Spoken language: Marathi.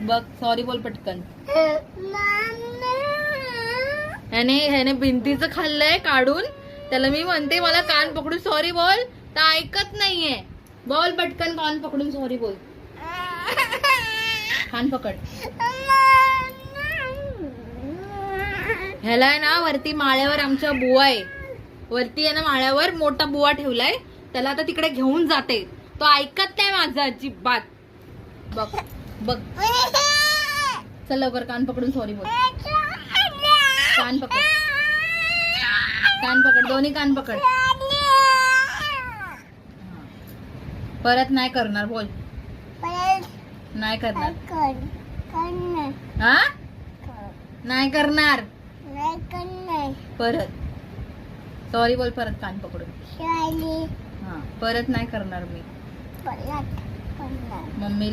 बघ सॉरी बोल पटकन. ह्याने भिंतीचं खाल्लंय काढून. त्याला मी म्हणते मला कान पकडून सॉरी बोल, तर ऐकत नाहीये. बोल पटकन कान पकडून सॉरी बोल. कान पकड. ह्याला आहे ना वरती माळ्यावर आमच्या बुवा आहे. वरती आहे ना माळ्यावर मोठा बुवा ठेवलाय. त्याला आता तिकडे घेऊन जाते. तो ऐकत नाही माझा अजिबात. बघ बघ. चल लवकर कान पकडून सॉरी बोल. कान पकड. कान पकड. दोन्ही कान पकड. परत नाही करणार बोल. नाही करणार. हा नाही करणार. परत सॉरी बोल. परत कान पकडून. हा परत नाही करणार मी. मम्मीला